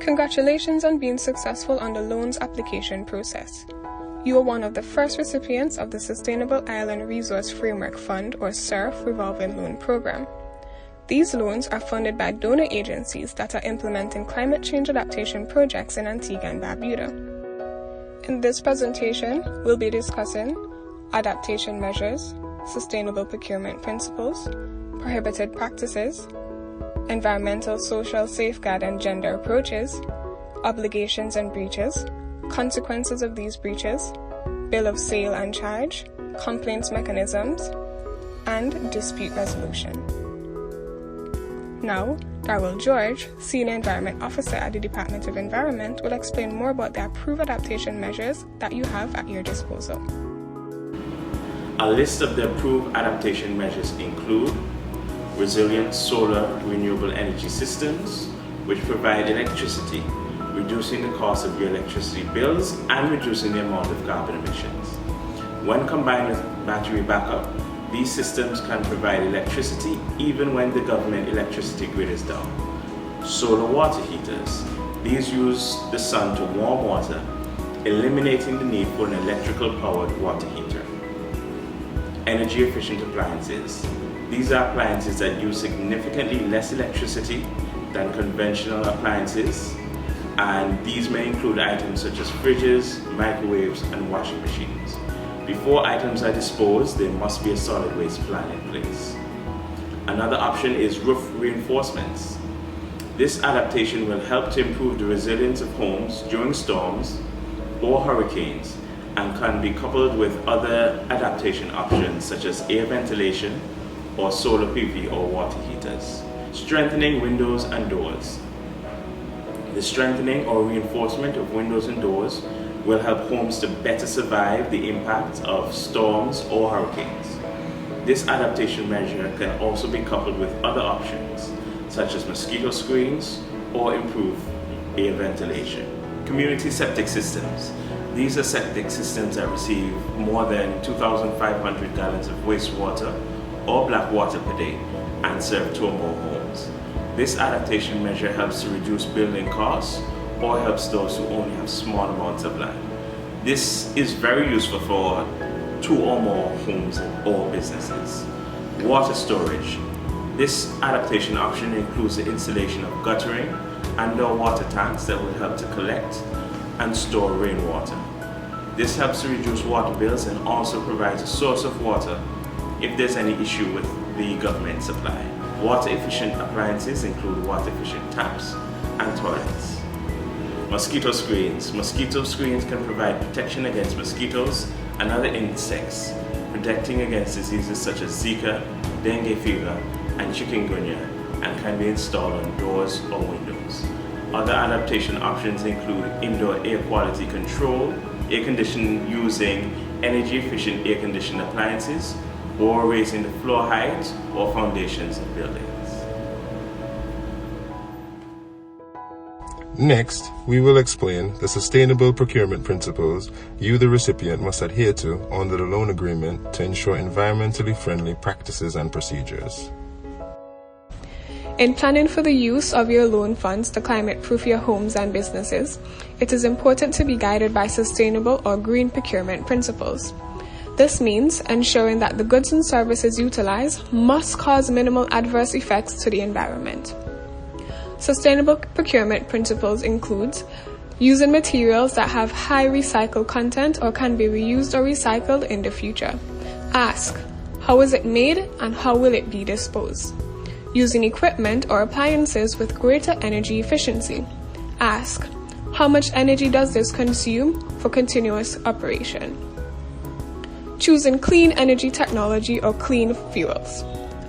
Congratulations on being successful on the loans application process. You are one of the first recipients of the Sustainable Island Resource Framework Fund or SIRF Revolving Loan Program. These loans are funded by donor agencies that are implementing climate change adaptation projects in Antigua and Barbuda. In this presentation, we'll be discussing adaptation measures, sustainable procurement principles, prohibited practices, environmental, social, safeguard and gender approaches, obligations and breaches, consequences of these breaches, bill of sale and charge, complaints mechanisms, and dispute resolution. Now, Darrell George, Senior Environment Officer at the Department of Environment, will explain more about the approved adaptation measures that you have at your disposal. A list of the approved adaptation measures include resilient solar renewable energy systems, which provide electricity, reducing the cost of your electricity bills and reducing the amount of carbon emissions. When combined with battery backup, these systems can provide electricity even when the government electricity grid is down. Solar water heaters. These use the sun to warm water, eliminating the need for an electrical powered water heater. Energy efficient appliances. These are appliances that use significantly less electricity than conventional appliances, and these may include items such as fridges, microwaves, and washing machines. Before items are disposed, there must be a solid waste plan in place. Another option is roof reinforcements. This adaptation will help to improve the resilience of homes during storms or hurricanes and can be coupled with other adaptation options such as air ventilation or solar PV or water heaters. Strengthening windows and doors. The strengthening or reinforcement of windows and doors will help homes to better survive the impact of storms or hurricanes. This adaptation measure can also be coupled with other options such as mosquito screens or improved air ventilation. Community septic systems. These are septic systems that receive more than 2,500 gallons of wastewater or black water per day and serve 2 or more homes. This adaptation measure helps to reduce building costs or helps those who only have small amounts of land. This is very useful for 2 or more homes or businesses. Water storage. This adaptation option includes the installation of guttering and water tanks that will help to collect and store rainwater. This helps to reduce water bills and also provides a source of water if there's any issue with the government supply. Water efficient appliances include water efficient taps and toilets. Mosquito screens. Mosquito screens can provide protection against mosquitoes and other insects, protecting against diseases such as Zika, dengue fever, and chikungunya, and can be installed on doors or windows. Other adaptation options include indoor air quality control, air conditioning using energy efficient air conditioning appliances, or raising the floor height or foundations of buildings. Next, we will explain the sustainable procurement principles you, the recipient, must adhere to under the loan agreement to ensure environmentally friendly practices and procedures. In planning for the use of your loan funds to climate-proof your homes and businesses, it is important to be guided by sustainable or green procurement principles. This means ensuring that the goods and services utilized must cause minimal adverse effects to the environment. Sustainable procurement principles include using materials that have high recycled content or can be reused or recycled in the future. Ask, how is it made and how will it be disposed? Using equipment or appliances with greater energy efficiency. Ask, how much energy does this consume for continuous operation? Choosing clean energy technology or clean fuels.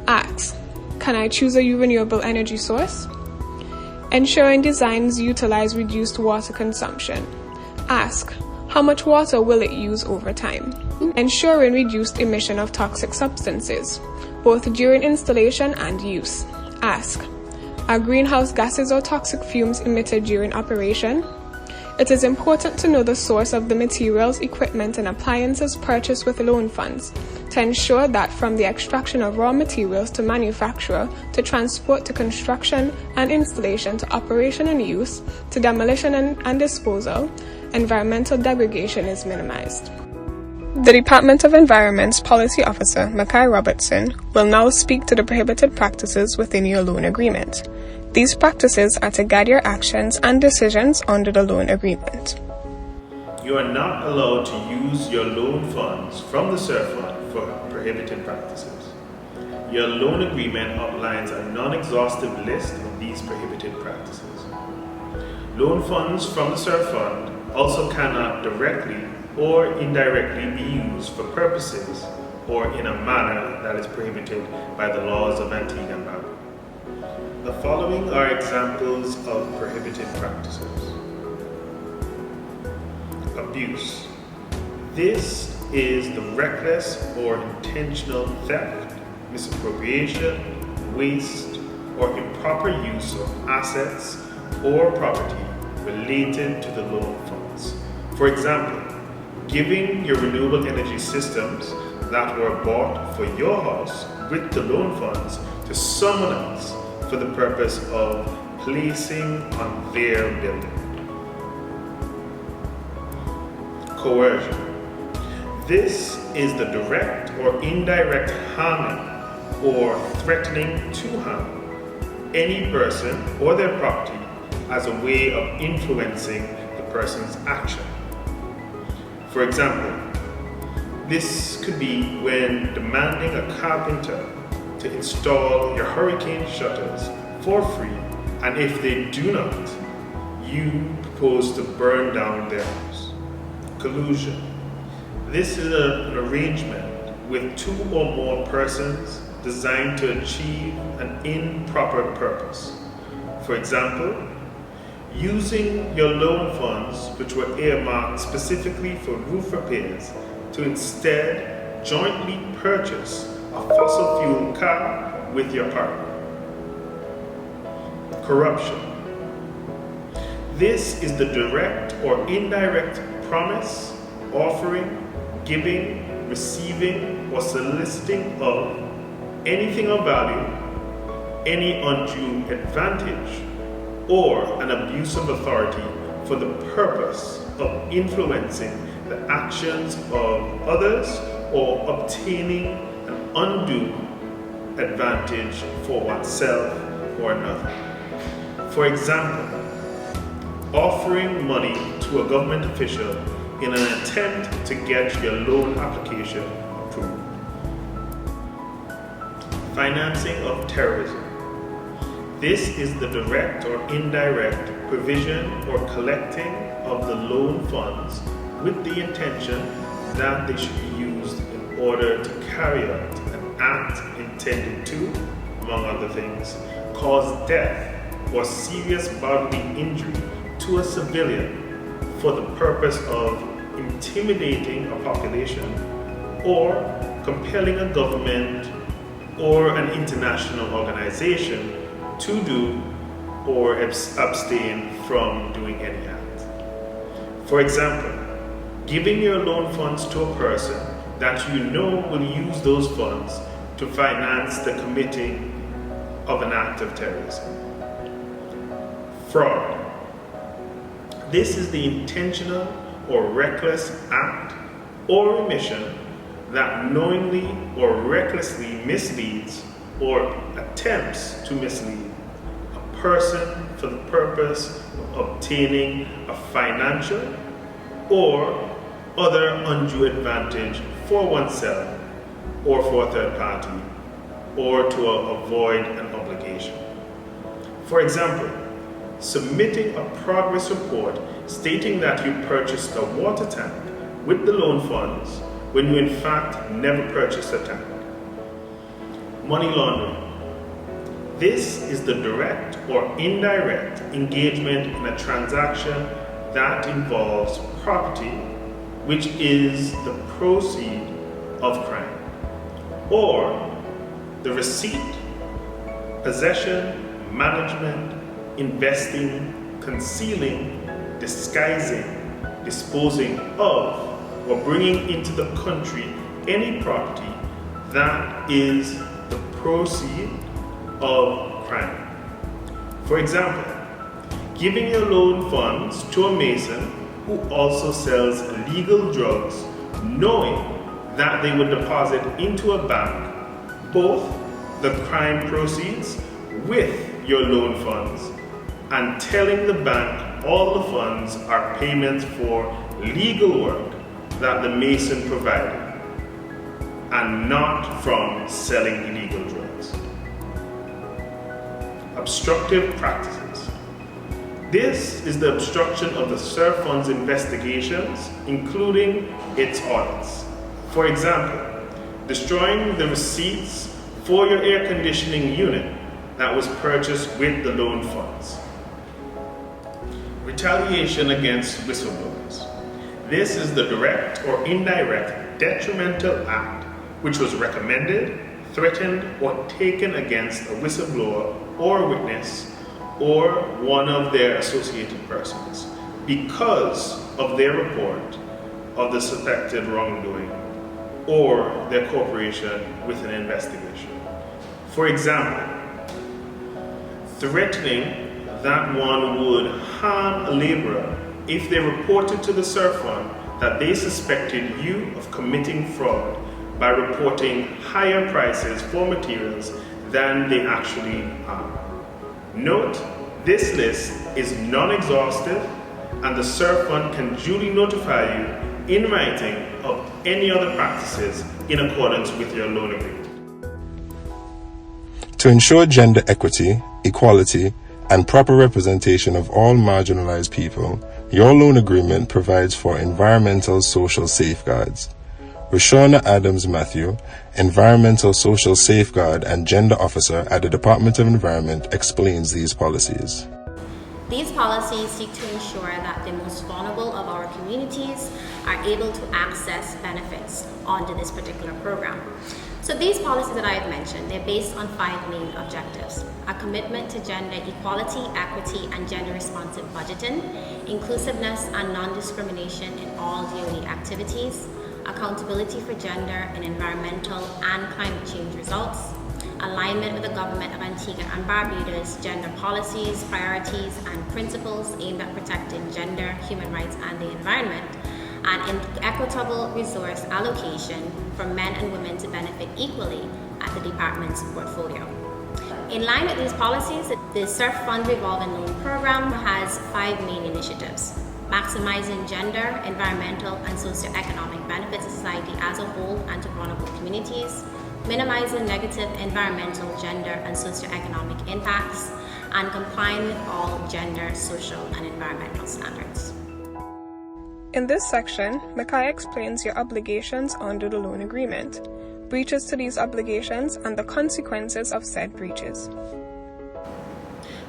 Ask, can I choose a renewable energy source? Ensuring designs utilize reduced water consumption. Ask, how much water will it use over time? Ensuring reduced emission of toxic substances, both during installation and use. Ask, are greenhouse gases or toxic fumes emitted during operation? It is important to know the source of the materials, equipment, and appliances purchased with loan funds to ensure that from the extraction of raw materials to manufacture, to transport to construction and installation, to operation and use, to demolition and disposal, environmental degradation is minimized. The Department of Environment's Policy Officer, Mackay Robertson, will now speak to the prohibited practices within your loan agreement. These practices are to guide your actions and decisions under the loan agreement. You are not allowed to use your loan funds from the SIRF fund for prohibited practices. Your loan agreement outlines a non-exhaustive list of these prohibited practices. Loan funds from the SIRF fund also cannot directly or indirectly be used for purposes or in a manner that is prohibited by the laws of Antigua and Barbuda. The following are examples of prohibited practices. Abuse. This is the reckless or intentional theft, misappropriation, waste, or improper use of assets or property related to the loan funds. For example, giving your renewable energy systems that were bought for your house with the loan funds to someone else for the purpose of placing on their building. Coercion. This is the direct or indirect harming or threatening to harm any person or their property as a way of influencing the person's action. For example, this could be when demanding a carpenter to install your hurricane shutters for free, and if they do not, you propose to burn down their house. Collusion. This is an arrangement with two or more persons designed to achieve an improper purpose. For example, using your loan funds, which were earmarked specifically for roof repairs, to instead jointly purchase a fossil fuel car with your partner. Corruption. This is the direct or indirect promise, offering, giving, receiving, or soliciting of anything of value, any undue advantage, or an abuse of authority for the purpose of influencing the actions of others or obtaining an undue advantage for oneself or another. For example, offering money to a government official in an attempt to get your loan application approved. Financing of terrorism. This is the direct or indirect provision or collecting of the loan funds with the intention that they should be used in order to carry out an act intended to, among other things, cause death or serious bodily injury to a civilian for the purpose of intimidating a population or compelling a government or an international organization to do or abstain from doing any act. For example, giving your loan funds to a person that you know will use those funds to finance the committing of an act of terrorism. Fraud. This is the intentional or reckless act or omission that knowingly or recklessly misleads or attempts to mislead a person for the purpose of obtaining a financial or other undue advantage for oneself or for a third party, or to avoid an obligation. For example, submitting a progress report stating that you purchased a water tank with the loan funds when you in fact never purchased a tank. Money laundering. This is the direct or indirect engagement in a transaction that involves property which is the proceed of crime, or the receipt, possession, management, investing, concealing, disguising, disposing of, or bringing into the country any property that is the proceed of crime. For example, giving your loan funds to a mason who also sells illegal drugs, knowing that they would deposit into a bank both the crime proceeds with your loan funds, and telling the bank all the funds are payments for legal work that the mason provided and not from selling illegal drugs. Obstructive practices. This is the obstruction of the SIRF Fund's investigations, including its audits. For example, destroying the receipts for your air conditioning unit that was purchased with the loan funds. Retaliation against whistleblowers. This is the direct or indirect detrimental act which was recommended, threatened, or taken against a whistleblower or witness or one of their associated persons because of their report of the suspected wrongdoing or their cooperation with an investigation. For example, threatening that one would harm a laborer if they reported to the SIRF Fund that they suspected you of committing fraud by reporting higher prices for materials than they actually are. Note, this list is non-exhaustive and the SIRF Fund can duly notify you in writing of any other practices in accordance with your loan agreement. To ensure gender equity, equality, and proper representation of all marginalized people, your loan agreement provides for environmental social safeguards. Rashona Adams Matthew, Environmental Social Safeguard and Gender Officer at the Department of Environment, explains these policies. These policies seek to ensure that the most vulnerable of our communities are able to access benefits under this particular program. So these policies that I have mentioned, they're based on 5 main objectives: a commitment to gender equality, equity, and gender responsive budgeting, inclusiveness and non-discrimination in all DOE activities, accountability for gender in environmental and climate change results, alignment with the government of Antigua and Barbuda's gender policies, priorities, and principles aimed at protecting gender, human rights, and the environment, and equitable resource allocation for men and women to benefit equally at the department's portfolio. In line with these policies, the SIRF Fund Revolving Loan Program has 5 main initiatives: maximizing gender, environmental, and socioeconomic benefits to society as a whole and to vulnerable communities, minimizing negative environmental, gender, and socioeconomic impacts, and complying with all gender, social, and environmental standards. In this section, Micaiah explains your obligations under the loan agreement, breaches to these obligations, and the consequences of said breaches.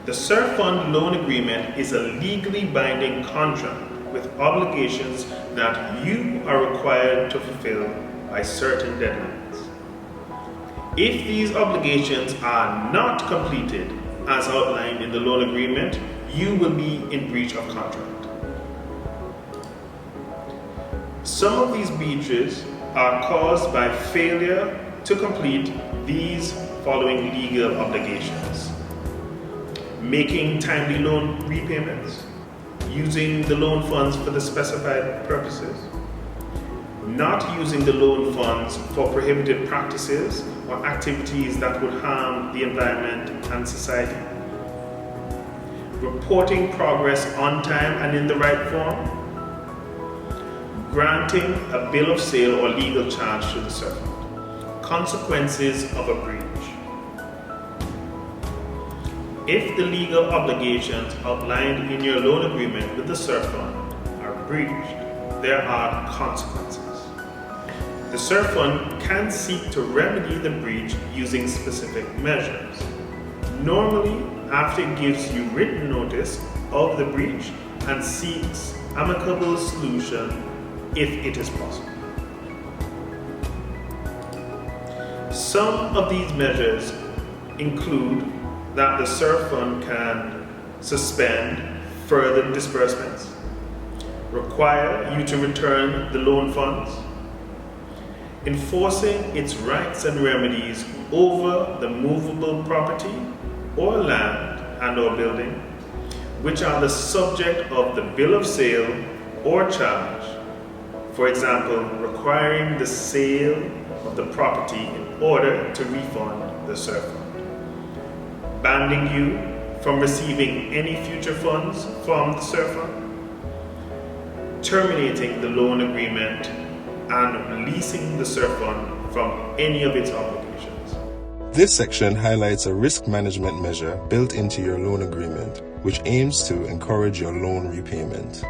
The SIRF Fund loan agreement is a legally binding contract with obligations that you are required to fulfill by certain deadlines. If these obligations are not completed as outlined in the loan agreement, you will be in breach of contract. Some of these breaches are caused by failure to complete these following legal obligations: making timely loan repayments, using the loan funds for the specified purposes, not using the loan funds for prohibited practices or activities that would harm the environment and society, reporting progress on time and in the right form, granting a bill of sale or legal charge to the servant. Consequences of a breach. If the legal obligations outlined in your loan agreement with the SIRF Fund are breached, there are consequences. The SIRF Fund can seek to remedy the breach using specific measures. Normally, after it gives you written notice of the breach and seeks amicable solution if it is possible. Some of these measures include that the SIRF Fund can suspend further disbursements, require you to return the loan funds, enforcing its rights and remedies over the movable property or land and/or building, which are the subject of the bill of sale or charge. For example, requiring the sale of the property in order to refund the SIRF fund. Banning you from receiving any future funds from the SIRF fund. Terminating the loan agreement and releasing the SIRF fund from any of its obligations. This section highlights a risk management measure built into your loan agreement, which aims to encourage your loan repayment.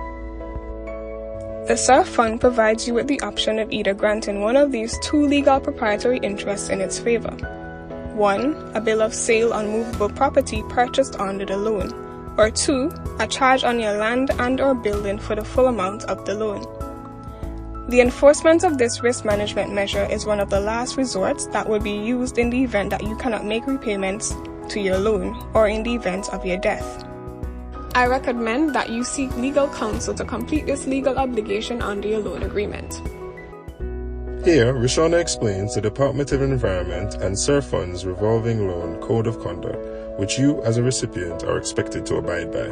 The SIRF fund provides you with the option of either granting one of these two legal proprietary interests in its favor. 1. A bill of sale on movable property purchased under the loan, or 2. A charge on your land and/or building for the full amount of the loan. The enforcement of this risk management measure is one of the last resorts that will be used in the event that you cannot make repayments to your loan or in the event of your death. I recommend that you seek legal counsel to complete this legal obligation under your loan agreement. Here, Rishona explains the Department of Environment and SIRF Fund's Revolving Loan Code of Conduct, which you as a recipient are expected to abide by.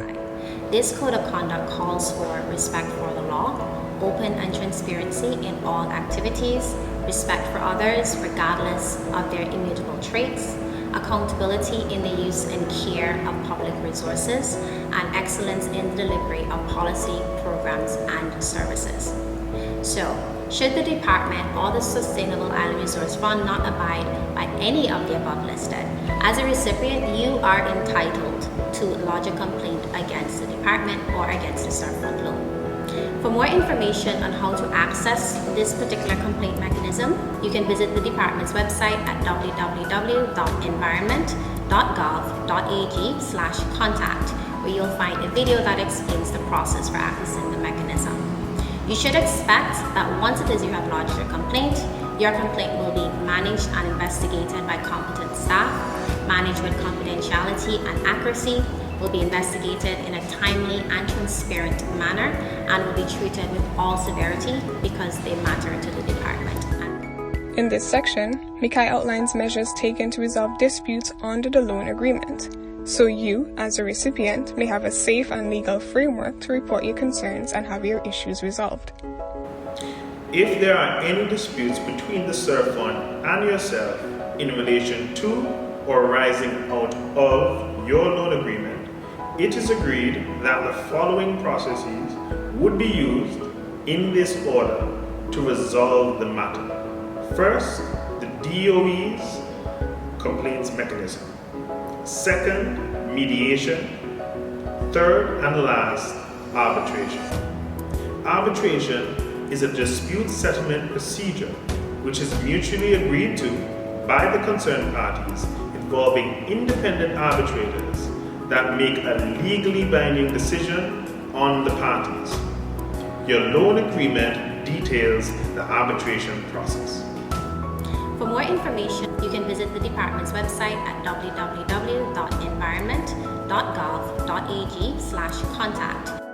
This code of conduct calls for respect for the law, open and transparency in all activities, respect for others regardless of their immutable traits, accountability in the use and care of public resources, and excellence in the delivery of policy, programs, and services. So, should the department or the Sustainable Island Resource Fund not abide by any of the above listed, as a recipient, you are entitled to lodge a complaint against the department or against the SIRF fund loan. For more information on how to access this particular complaint mechanism, you can visit the department's website at www.environment.gov.ag/contact, where you'll find a video that explains the process for accessing the mechanism. You should expect that once it is you have lodged your complaint will be managed and investigated by competent staff, managed with confidentiality and accuracy, will be investigated in a timely and transparent manner, and will be treated with all severity because they matter to the department. In this section, Mikai outlines measures taken to resolve disputes under the loan agreement, so you, as a recipient, may have a safe and legal framework to report your concerns and have your issues resolved. If there are any disputes between the SIRF fund and yourself in relation to or arising out of your loan agreement, it is agreed that the following processes would be used in this order to resolve the matter. First, the DOE's complaints mechanism. Second, mediation. Third and last, arbitration. Arbitration is a dispute settlement procedure which is mutually agreed to by the concerned parties, involving independent arbitrators that make a legally binding decision on the parties. Your loan agreement details the arbitration process. For more information, you can visit the department's website at www.environment.gov.ag/contact.